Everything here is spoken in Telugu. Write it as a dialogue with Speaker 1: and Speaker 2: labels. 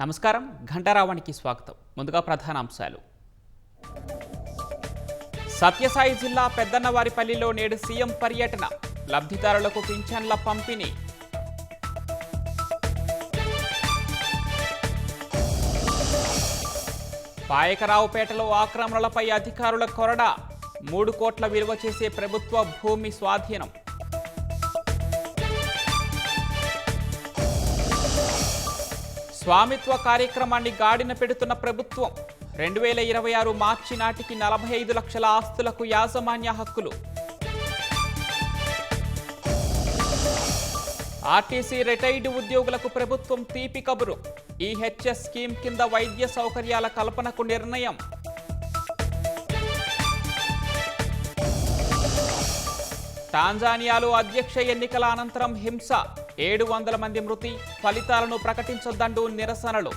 Speaker 1: నమస్కారం. ఘంటారావానికి స్వాగతం. ముందుగా ప్రధానాంశాలు. సత్యసాయి జిల్లా పెద్దన్నవారిపల్లిలో నేడు సీఎం పర్యటన, లబ్ధిదారులకు పింఛన్ల పంపిణీ. పాయకరావుపేటలో ఆక్రమణలపై అధికారుల కొరడా, 3 కోట్ల విలువ చేసే ప్రభుత్వ భూమి స్వాధీనం. స్వామిత్వ కార్యక్రమాన్ని గాడిన పెడుతున్న ప్రభుత్వం, 2026 మార్చి నాటికి 45 లక్షల ఆస్తులకు యాజమాన్య హక్కులు. ఆర్టీసీ రిటైర్డ్ ఉద్యోగులకు ప్రభుత్వం తీపి కబురు, ఈహెచ్ఎస్ స్కీమ్ కింద వైద్య సౌకర్యాల కల్పనకు నిర్ణయం. టాంజానియాలో అధ్యక్ష ఎన్నికల అనంతరం హింస, 700 మంది మృతి, ఫలితాలను ప్రకటించొద్దంటూ నిరసనలు.